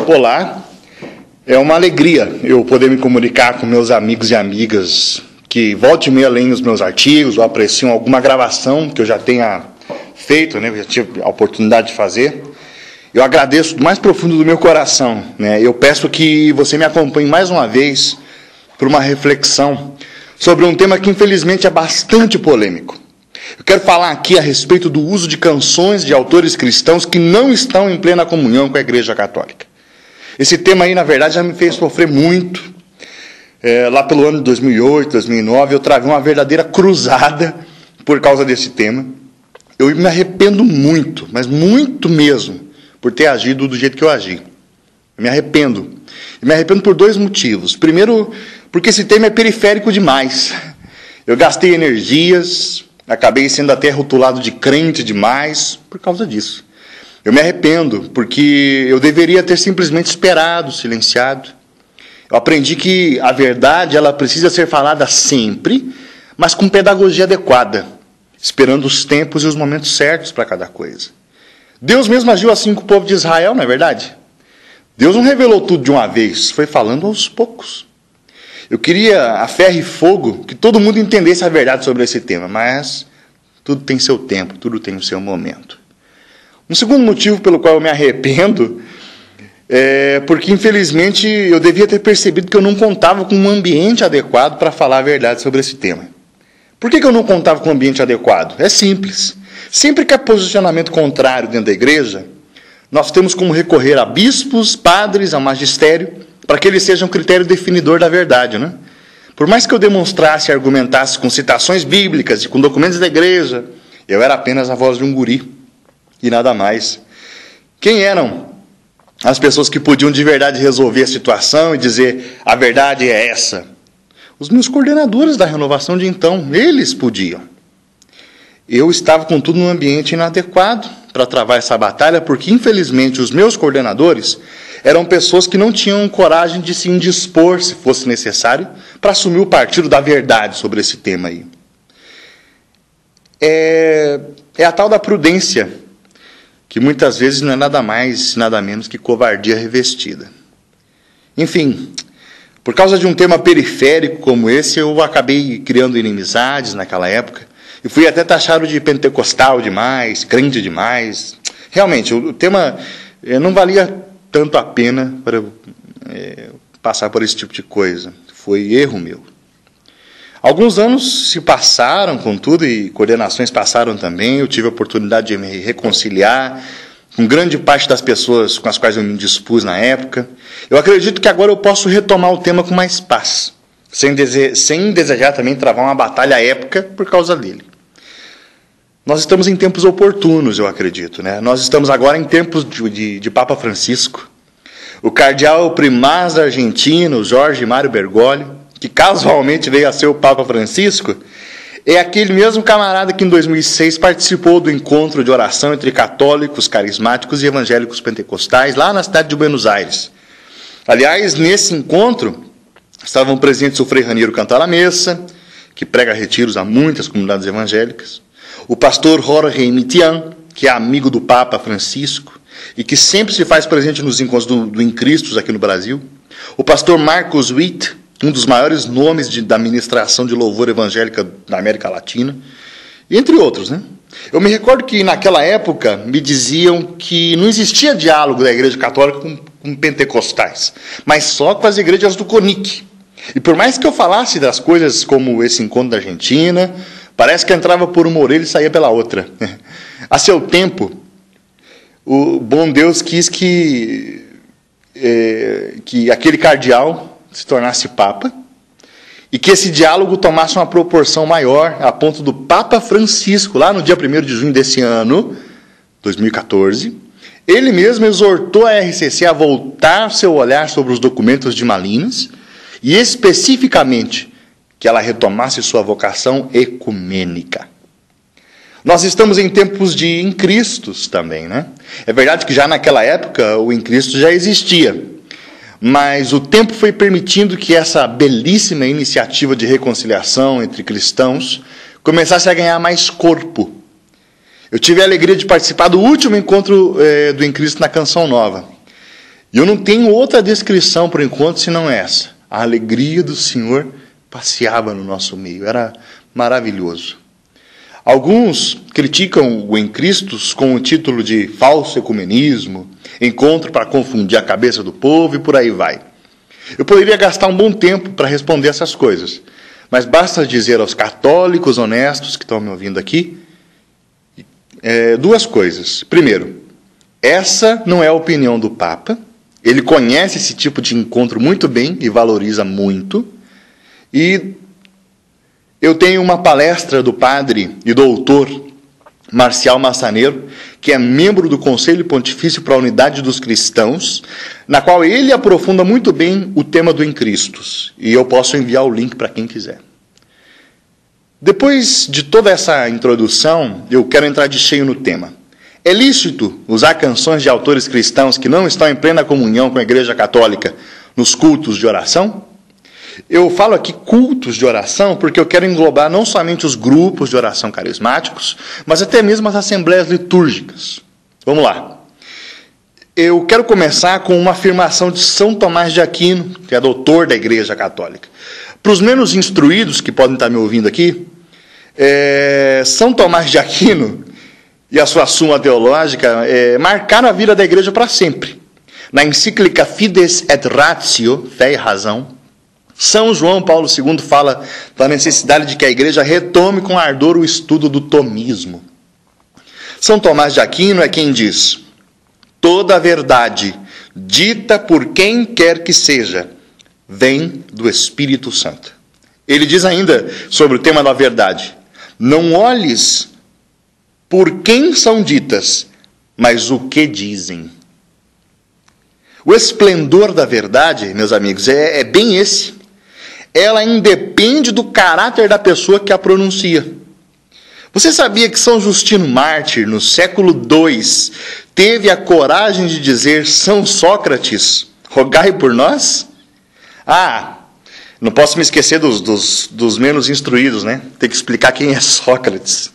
Olá, é uma alegria eu poder me comunicar com meus amigos e amigas que volta e meia leem os meus artigos ou apreciam alguma gravação que eu já tenha feito, né? Eu já tive a oportunidade de fazer. Eu agradeço do mais profundo do meu coração, né? Eu peço que você me acompanhe mais uma vez por uma reflexão sobre um tema que infelizmente é bastante polêmico. Eu quero falar aqui a respeito do uso de canções de autores cristãos que não estão em plena comunhão com a Igreja Católica. Esse tema aí, na verdade, já me fez sofrer muito. Lá pelo ano de 2008, 2009, eu travei uma verdadeira cruzada por causa desse tema. Eu me arrependo muito, mas muito mesmo, por ter agido do jeito que eu agi. Eu me arrependo. E me arrependo por dois motivos. Primeiro, porque esse tema é periférico demais. Eu gastei energias, acabei sendo até rotulado de crente demais por causa disso. Eu me arrependo, porque eu deveria ter simplesmente esperado, silenciado. Eu aprendi que a verdade ela precisa ser falada sempre, mas com pedagogia adequada, esperando os tempos e os momentos certos para cada coisa. Deus mesmo agiu assim com o povo de Israel, não é verdade? Deus não revelou tudo de uma vez, foi falando aos poucos. Eu queria a ferro e fogo que todo mundo entendesse a verdade sobre esse tema, mas tudo tem seu tempo, tudo tem o seu momento. Um segundo motivo pelo qual eu me arrependo é porque, infelizmente, eu devia ter percebido que eu não contava com um ambiente adequado para falar a verdade sobre esse tema. Por que eu não contava com um ambiente adequado? É simples. Sempre que há posicionamento contrário dentro da igreja, nós temos como recorrer a bispos, padres, a magistério, para que eles sejam um critério definidor da verdade, né? Por mais que eu demonstrasse e argumentasse com citações bíblicas e com documentos da igreja, eu era apenas a voz de um guri. E nada mais. Quem eram as pessoas que podiam de verdade resolver a situação e dizer a verdade é essa? Os meus coordenadores da renovação de então, eles podiam. Eu estava, contudo, num ambiente inadequado para travar essa batalha, porque, infelizmente, os meus coordenadores eram pessoas que não tinham coragem de se indispor, se fosse necessário, para assumir o partido da verdade sobre esse tema aí. É a tal da prudência, que muitas vezes não é nada mais, nada menos que covardia revestida. Enfim, por causa de um tema periférico como esse, eu acabei criando inimizades naquela época, e fui até taxado de pentecostal demais, crente demais. Realmente, o tema não valia tanto a pena para eu passar por esse tipo de coisa. Foi erro meu. Alguns anos se passaram, contudo, e coordenações passaram também. Eu tive a oportunidade de me reconciliar com grande parte das pessoas com as quais eu me dispus na época. Eu acredito que agora eu posso retomar o tema com mais paz, sem desejar também travar uma batalha épica por causa dele. Nós estamos em tempos oportunos, eu acredito, né? Nós estamos agora em tempos de Papa Francisco. O cardeal primaz da Argentina, o Jorge Mário Bergoglio, que casualmente veio a ser o Papa Francisco, é aquele mesmo camarada que em 2006 participou do encontro de oração entre católicos, carismáticos e evangélicos pentecostais, lá na cidade de Buenos Aires. Aliás, nesse encontro, estavam presentes o Frei Raniero Cantalamessa, que prega retiros a muitas comunidades evangélicas, o pastor Jorge Mitian, que é amigo do Papa Francisco, e que sempre se faz presente nos encontros do Incristos aqui no Brasil, o pastor Marcos Witt, um dos maiores nomes da ministração de louvor evangélica da América Latina, entre outros, né? Eu me recordo que, naquela época, me diziam que não existia diálogo da Igreja Católica com pentecostais, mas só com as igrejas do CONIC. E por mais que eu falasse das coisas como esse encontro da Argentina, parece que entrava por uma orelha e saía pela outra. A seu tempo, o bom Deus quis que aquele cardeal se tornasse Papa, e que esse diálogo tomasse uma proporção maior, a ponto do Papa Francisco, lá no dia 1º de junho desse ano, 2014, ele mesmo exortou a RCC a voltar seu olhar sobre os documentos de Malinas, e especificamente que ela retomasse sua vocação ecumênica. Nós estamos em tempos de Incristos também, né? É verdade que já naquela época o Incristo já existia, mas o tempo foi permitindo que essa belíssima iniciativa de reconciliação entre cristãos começasse a ganhar mais corpo. Eu tive a alegria de participar do último encontro do Em Cristo na Canção Nova. E eu não tenho outra descrição por enquanto senão essa. A alegria do Senhor passeava no nosso meio. Era maravilhoso. Alguns criticam o Em Cristo com o título de falso ecumenismo, encontro para confundir a cabeça do povo e por aí vai. Eu poderia gastar um bom tempo para responder essas coisas, mas basta dizer aos católicos honestos que estão me ouvindo aqui duas coisas. Primeiro, essa não é a opinião do Papa. Ele conhece esse tipo de encontro muito bem e valoriza muito. E eu tenho uma palestra do padre e doutor Marcial Massaneiro, que é membro do Conselho Pontifício para a Unidade dos Cristãos, na qual ele aprofunda muito bem o tema do Em Cristo. E eu posso enviar o link para quem quiser. Depois de toda essa introdução, eu quero entrar de cheio no tema. É lícito usar canções de autores cristãos que não estão em plena comunhão com a Igreja Católica nos cultos de oração? Eu falo aqui cultos de oração porque eu quero englobar não somente os grupos de oração carismáticos, mas até mesmo as assembleias litúrgicas. Vamos lá. Eu quero começar com uma afirmação de São Tomás de Aquino, que é doutor da Igreja Católica. Para os menos instruídos que podem estar me ouvindo aqui, São Tomás de Aquino e a sua Suma Teológica marcaram a vida da Igreja para sempre. Na encíclica Fides et Ratio, Fé e Razão, São João Paulo II fala da necessidade de que a Igreja retome com ardor o estudo do tomismo. São Tomás de Aquino é quem diz: toda a verdade, dita por quem quer que seja, vem do Espírito Santo. Ele diz ainda sobre o tema da verdade: não olhes por quem são ditas, mas o que dizem. O esplendor da verdade, meus amigos, é bem esse. Ela independe do caráter da pessoa que a pronuncia. Você sabia que São Justino Mártir, no século II, teve a coragem de dizer: São Sócrates, rogai por nós? Não posso me esquecer dos menos instruídos, né? Tem que explicar quem é Sócrates.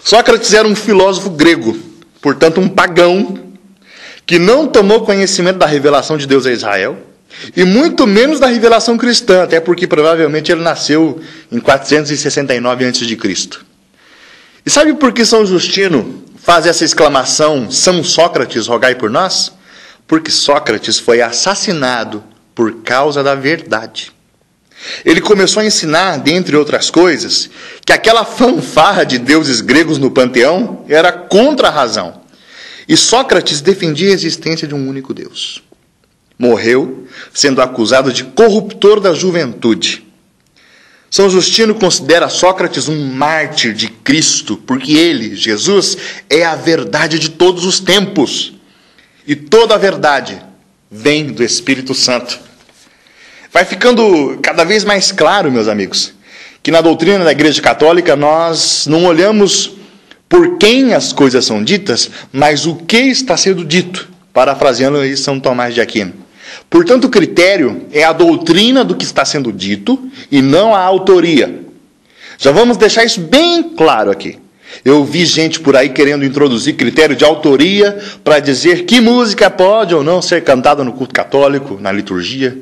Sócrates era um filósofo grego, portanto um pagão, que não tomou conhecimento da revelação de Deus a Israel, e muito menos da revelação cristã, até porque provavelmente ele nasceu em 469 a.C. E sabe por que São Justino faz essa exclamação: São Sócrates, rogai por nós? Porque Sócrates foi assassinado por causa da verdade. Ele começou a ensinar, dentre outras coisas, que aquela fanfarra de deuses gregos no panteão era contra a razão. E Sócrates defendia a existência de um único Deus. Morreu sendo acusado de corruptor da juventude. São Justino considera Sócrates um mártir de Cristo, porque ele, Jesus, é a verdade de todos os tempos. E toda a verdade vem do Espírito Santo. Vai ficando cada vez mais claro, meus amigos, que na doutrina da Igreja Católica nós não olhamos por quem as coisas são ditas, mas o que está sendo dito, parafraseando aí São Tomás de Aquino. Portanto, o critério é a doutrina do que está sendo dito e não a autoria. Já vamos deixar isso bem claro aqui. Eu vi gente por aí querendo introduzir critério de autoria para dizer que música pode ou não ser cantada no culto católico, na liturgia.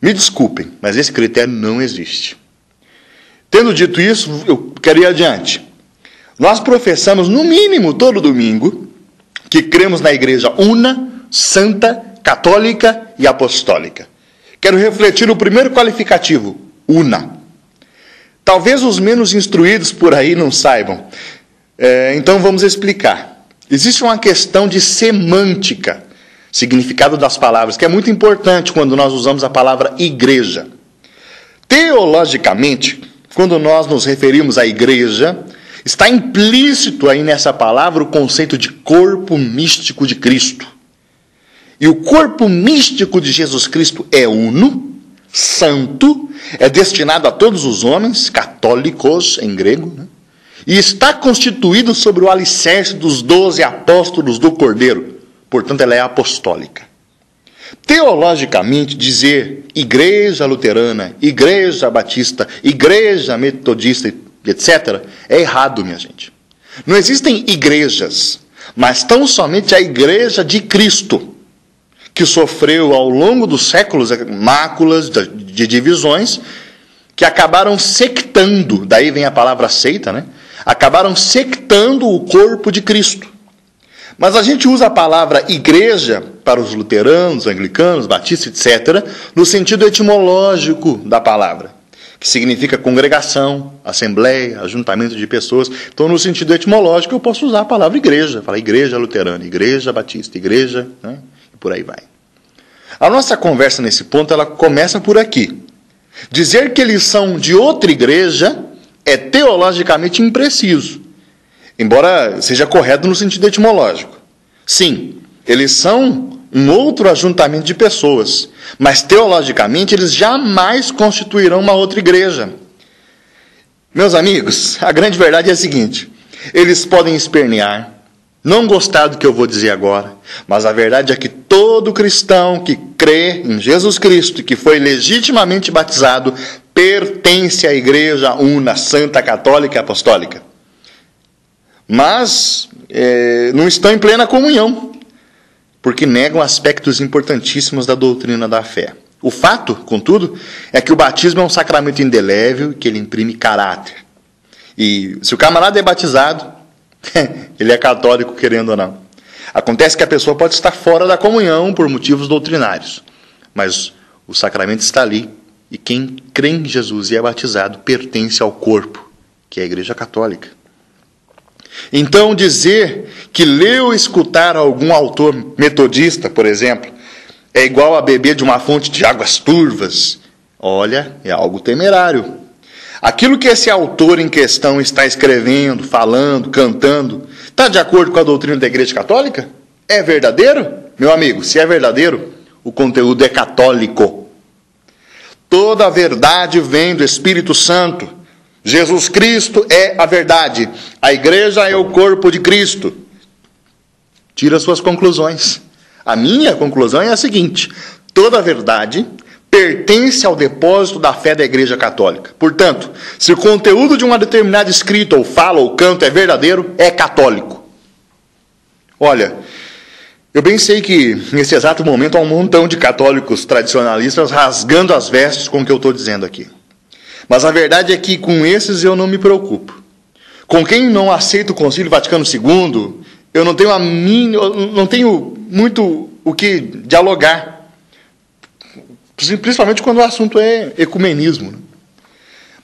Me desculpem, mas esse critério não existe. Tendo dito isso, eu quero ir adiante. Nós professamos, no mínimo, todo domingo, que cremos na Igreja una, santa, católica e apostólica. Quero refletir o primeiro qualificativo, una. Talvez os menos instruídos por aí não saibam. Então vamos explicar. Existe uma questão de semântica, significado das palavras, que é muito importante quando nós usamos a palavra igreja. Teologicamente, quando nós nos referimos à igreja, está implícito aí nessa palavra o conceito de corpo místico de Cristo. E o corpo místico de Jesus Cristo é uno, santo, é destinado a todos os homens, católicos em grego, né? E está constituído sobre o alicerce dos 12 apóstolos do Cordeiro. Portanto, ela é apostólica. Teologicamente, dizer igreja luterana, igreja batista, igreja metodista, etc., é errado, minha gente. Não existem igrejas, mas tão somente a igreja de Cristo, que sofreu ao longo dos séculos máculas de divisões, que acabaram sectando, daí vem a palavra seita, né? Acabaram sectando o corpo de Cristo. Mas a gente usa a palavra igreja para os luteranos, anglicanos, batistas, etc., no sentido etimológico da palavra, que significa congregação, assembleia, ajuntamento de pessoas. Então, no sentido etimológico, eu posso usar a palavra igreja, falar igreja luterana, igreja batista, igreja, né? E por aí vai. A nossa conversa nesse ponto, ela começa por aqui. Dizer que eles são de outra igreja é teologicamente impreciso, embora seja correto no sentido etimológico. Sim, eles são um outro ajuntamento de pessoas, mas teologicamente eles jamais constituirão uma outra igreja. Meus amigos, a grande verdade é a seguinte: eles podem espernear, não gostar do que eu vou dizer agora, mas a verdade é que todo cristão que crê em Jesus Cristo e que foi legitimamente batizado pertence à Igreja Una, Santa, Católica e Apostólica. Mas não estão em plena comunhão, porque negam aspectos importantíssimos da doutrina da fé. O fato, contudo, é que o batismo é um sacramento indelével que ele imprime caráter. E se o camarada é batizado, ele é católico, querendo ou não. Acontece que a pessoa pode estar fora da comunhão por motivos doutrinários, mas o sacramento está ali, e quem crê em Jesus e é batizado pertence ao corpo, que é a Igreja Católica. Então, dizer que ler ou escutar algum autor metodista, por exemplo, é igual a beber de uma fonte de águas turvas, olha, é algo temerário. Aquilo que esse autor em questão está escrevendo, falando, cantando, está de acordo com a doutrina da Igreja Católica? É verdadeiro? Meu amigo, se é verdadeiro, o conteúdo é católico. Toda a verdade vem do Espírito Santo. Jesus Cristo é a verdade. A igreja é o corpo de Cristo. Tira suas conclusões. A minha conclusão é a seguinte: toda a verdade pertence ao depósito da fé da Igreja Católica. Portanto, se o conteúdo de uma determinada escrita, ou fala, ou canto é verdadeiro, é católico. Olha, eu bem sei que nesse exato momento há um montão de católicos tradicionalistas rasgando as vestes com o que eu estou dizendo aqui. Mas a verdade é que com esses eu não me preocupo. Com quem não aceita o Concílio Vaticano II, eu não tenho muito o que dialogar. Principalmente quando o assunto é ecumenismo.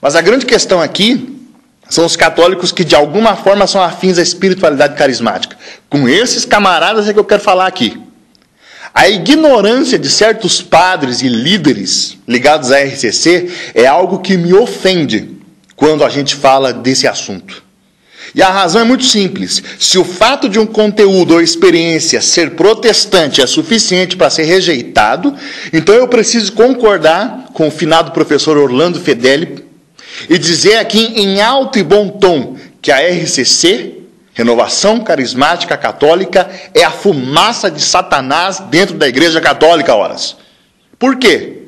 Mas a grande questão aqui são os católicos que de alguma forma são afins à espiritualidade carismática. Com esses camaradas é que eu quero falar aqui. A ignorância de certos padres e líderes ligados à RCC é algo que me ofende quando a gente fala desse assunto. E a razão é muito simples. Se o fato de um conteúdo ou experiência ser protestante é suficiente para ser rejeitado, então eu preciso concordar com o finado professor Orlando Fedeli e dizer aqui em alto e bom tom que a RCC, Renovação Carismática Católica, é a fumaça de Satanás dentro da Igreja Católica, horas. Por quê?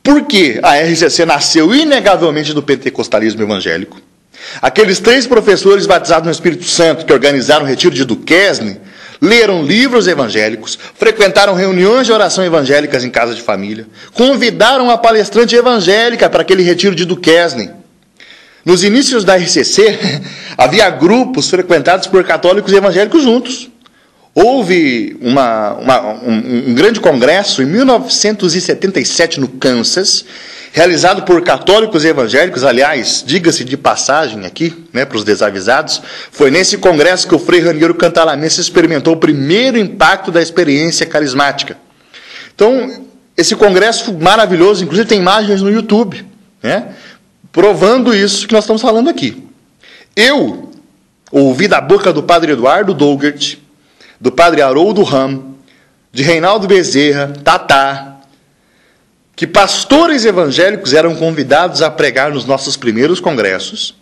Porque a RCC nasceu inegavelmente do pentecostalismo evangélico. Aqueles 3 professores batizados no Espírito Santo que organizaram o retiro de Duquesne, leram livros evangélicos, frequentaram reuniões de oração evangélicas em casa de família, convidaram uma palestrante evangélica para aquele retiro de Duquesne. Nos inícios da RCC, havia grupos frequentados por católicos e evangélicos juntos. Houve um grande congresso em 1977 no Kansas, realizado por católicos e evangélicos. Aliás, diga-se de passagem aqui, para os desavisados, foi nesse congresso que o Frei Raniero Cantalamessa experimentou o primeiro impacto da experiência carismática. Então, esse congresso maravilhoso, inclusive tem imagens no YouTube, provando isso que nós estamos falando aqui. Eu ouvi da boca do padre Eduardo Dougert, do padre Haroldo Ram, de Reinaldo Bezerra, Tatá, que pastores evangélicos eram convidados a pregar nos nossos primeiros congressos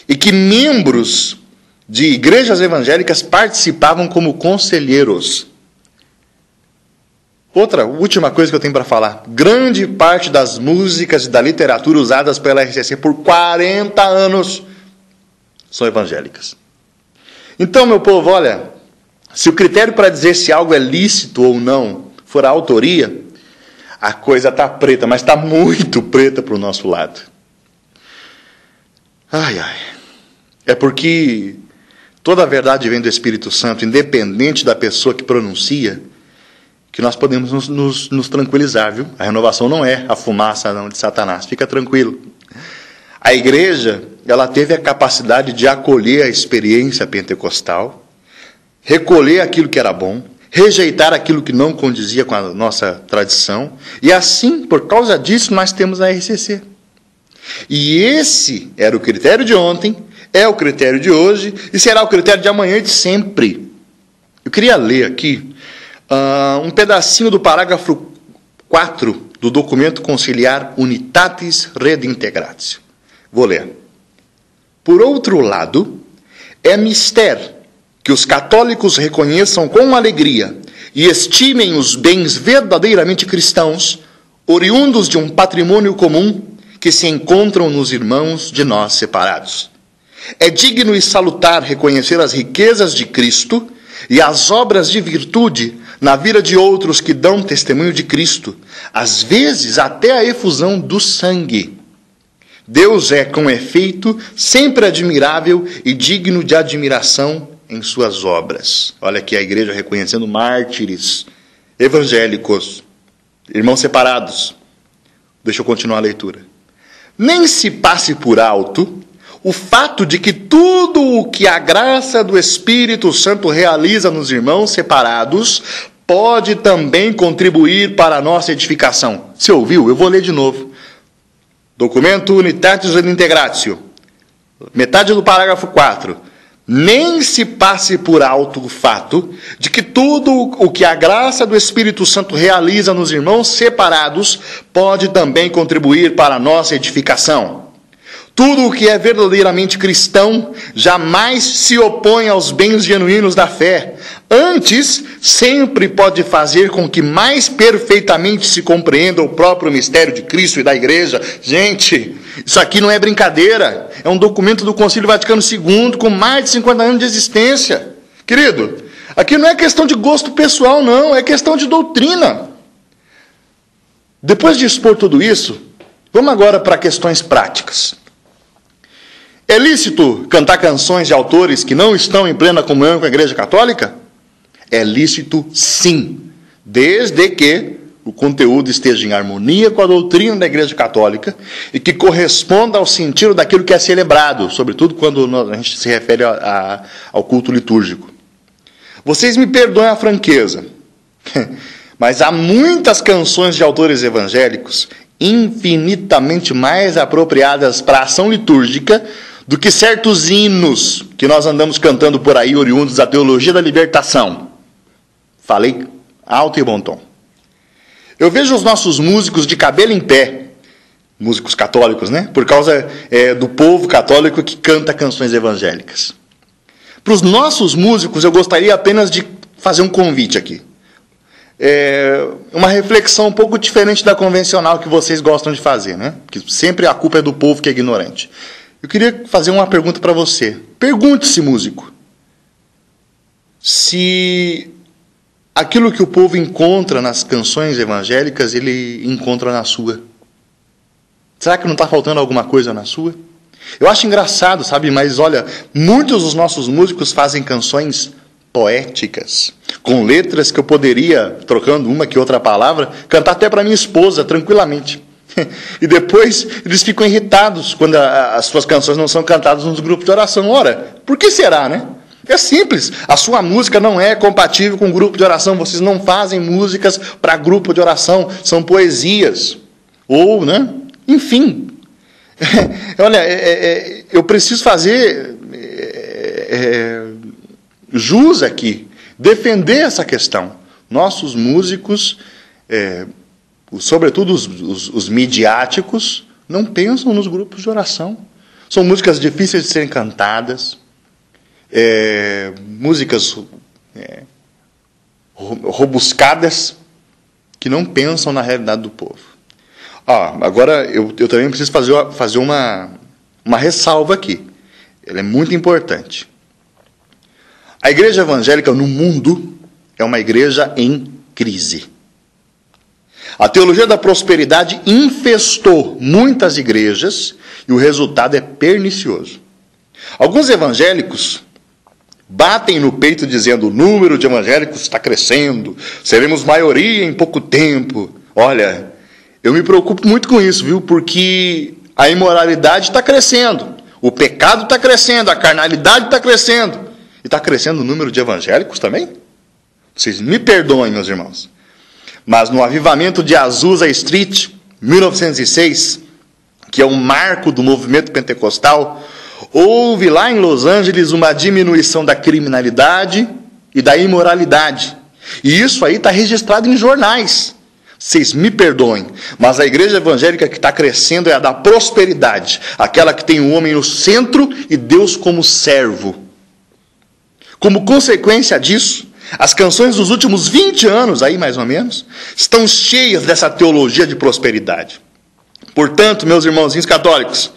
e que membros de igrejas evangélicas participavam como conselheiros. Outra, última coisa que eu tenho para falar. Grande parte das músicas e da literatura usadas pela RCC por 40 anos são evangélicas. Então, meu povo, olha, se o critério para dizer se algo é lícito ou não for a autoria, a coisa está preta, mas está muito preta para o nosso lado. Ai, ai. É porque toda a verdade vem do Espírito Santo, independente da pessoa que pronuncia, que nós podemos nos tranquilizar, viu? A renovação não é a fumaça não, de Satanás, fica tranquilo. A igreja, ela teve a capacidade de acolher a experiência pentecostal, recolher aquilo que era bom, rejeitar aquilo que não condizia com a nossa tradição, e assim, por causa disso, nós temos a RCC. E esse era o critério de ontem, é o critério de hoje, e será o critério de amanhã e de sempre. Eu queria ler aqui um pedacinho do parágrafo 4 do documento conciliar Unitatis Redintegratio. Vou ler. Por outro lado, é mister que os católicos reconheçam com alegria e estimem os bens verdadeiramente cristãos, oriundos de um patrimônio comum que se encontram nos irmãos de nós separados. É digno e salutar reconhecer as riquezas de Cristo e as obras de virtude na vida de outros que dão testemunho de Cristo, às vezes até a efusão do sangue. Deus é, com efeito, sempre admirável e digno de admiração em suas obras. Olha aqui a igreja reconhecendo mártires, evangélicos, irmãos separados. Deixa eu continuar a leitura. Nem se passe por alto o fato de que tudo o que a graça do Espírito Santo realiza nos irmãos separados pode também contribuir para a nossa edificação. Você ouviu? Eu vou ler de novo. Documento Unitatis Redintegratio, metade do parágrafo 4. Nem se passe por alto o fato de que tudo o que a graça do Espírito Santo realiza nos irmãos separados pode também contribuir para a nossa edificação. Tudo o que é verdadeiramente cristão jamais se opõe aos bens genuínos da fé. Antes, sempre pode fazer com que mais perfeitamente se compreenda o próprio mistério de Cristo e da igreja. Gente, isso aqui não é brincadeira. É um documento do Concílio Vaticano II com mais de 50 anos de existência. Querido, aqui não é questão de gosto pessoal, não. É questão de doutrina. Depois de expor tudo isso, vamos agora para questões práticas. É lícito cantar canções de autores que não estão em plena comunhão com a Igreja Católica? É lícito, sim, desde que o conteúdo esteja em harmonia com a doutrina da Igreja Católica e que corresponda ao sentido daquilo que é celebrado, sobretudo quando a gente se refere ao culto litúrgico. Vocês me perdoem a franqueza, mas há muitas canções de autores evangélicos infinitamente mais apropriadas para a ação litúrgica do que certos hinos que nós andamos cantando por aí, oriundos da teologia da libertação. Falei alto e bom tom. Eu vejo os nossos músicos de cabelo em pé, músicos católicos, né? Por causa do povo católico que canta canções evangélicas. Para os nossos músicos, eu gostaria apenas de fazer um convite aqui. Uma reflexão um pouco diferente da convencional que vocês gostam de fazer, né? Que sempre a culpa é do povo que é ignorante. Eu queria fazer uma pergunta para você. Pergunte-se, músico, se aquilo que o povo encontra nas canções evangélicas, ele encontra na sua. Será que não está faltando alguma coisa na sua? Eu acho engraçado, sabe? Mas olha, muitos dos nossos músicos fazem canções poéticas, com letras que eu poderia, trocando uma que outra palavra, cantar até para minha esposa, tranquilamente. E depois eles ficam irritados quando as suas canções não são cantadas nos grupos de oração. Ora, por que será, né? É simples, a sua música não é compatível com o grupo de oração, vocês não fazem músicas para grupo de oração, são poesias. Ou, né? Enfim. Olha, eu preciso fazer jus aqui, defender essa questão. Nossos músicos, sobretudo os midiáticos, não pensam nos grupos de oração. São músicas difíceis de serem cantadas, músicas robuscadas, que não pensam na realidade do povo. Agora, eu também preciso fazer uma ressalva aqui. Ela é muito importante. A igreja evangélica no mundo é uma igreja em crise. A teologia da prosperidade infestou muitas igrejas e o resultado é pernicioso. Alguns evangélicos batem no peito dizendo: o número de evangélicos está crescendo, seremos maioria em pouco tempo. Olha, eu me preocupo muito com isso, viu? Porque a imoralidade está crescendo, o pecado está crescendo, a carnalidade está crescendo. E está crescendo o número de evangélicos também? Vocês me perdoem, meus irmãos. Mas no avivamento de Azusa Street, 1906, que é um marco do movimento pentecostal, houve lá em Los Angeles uma diminuição da criminalidade e da imoralidade. E isso aí está registrado em jornais. Vocês me perdoem, mas a igreja evangélica que está crescendo é a da prosperidade, aquela que tem o homem no centro e Deus como servo. Como consequência disso, as canções dos últimos 20 anos, aí mais ou menos, estão cheias dessa teologia de prosperidade. Portanto, meus irmãozinhos católicos,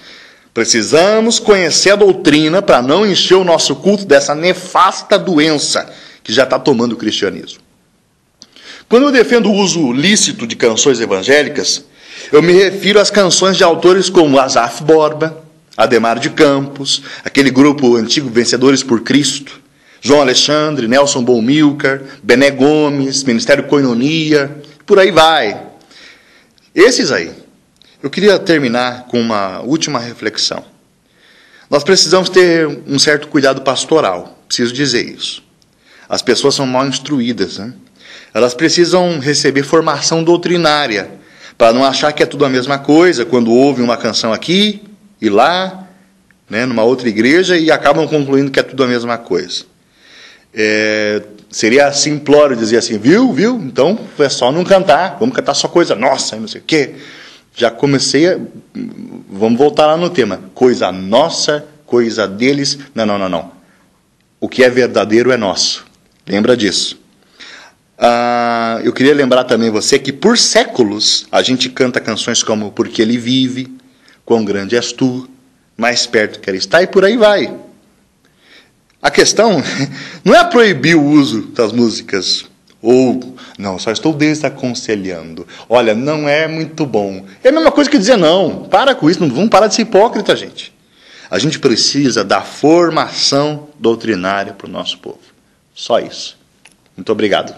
precisamos conhecer a doutrina para não encher o nosso culto dessa nefasta doença que já está tomando o cristianismo. Quando eu defendo o uso lícito de canções evangélicas, eu me refiro às canções de autores como Asaf Borba, Ademar de Campos, aquele grupo antigo Vencedores por Cristo, João Alexandre, Nelson Bomilcar, Bené Gomes, Ministério Koinonia, por aí vai. Esses aí. Eu queria terminar com uma última reflexão. Nós precisamos ter um certo cuidado pastoral, preciso dizer isso. As pessoas são mal instruídas, né? Elas precisam receber formação doutrinária, para não achar que é tudo a mesma coisa, quando ouvem uma canção aqui e lá, né, numa outra igreja, e acabam concluindo que é tudo a mesma coisa. Seria simplório dizer assim: viu? Então é só não cantar, vamos cantar só coisa nossa, não sei o quê. Já comecei vamos voltar lá no tema. Coisa nossa, coisa deles. Não. O que é verdadeiro é nosso. Lembra disso. Eu queria lembrar também você que por séculos a gente canta canções como Porque Ele Vive, Quão Grande És Tu, Mais Perto Quero Estar, e por aí vai. A questão não é proibir o uso das músicas, ou, não, só estou desaconselhando. Olha, não é muito bom. É a mesma coisa que dizer não. Para com isso, não vamos parar de ser hipócrita, gente. A gente precisa da formação doutrinária para o nosso povo. Só isso. Muito obrigado.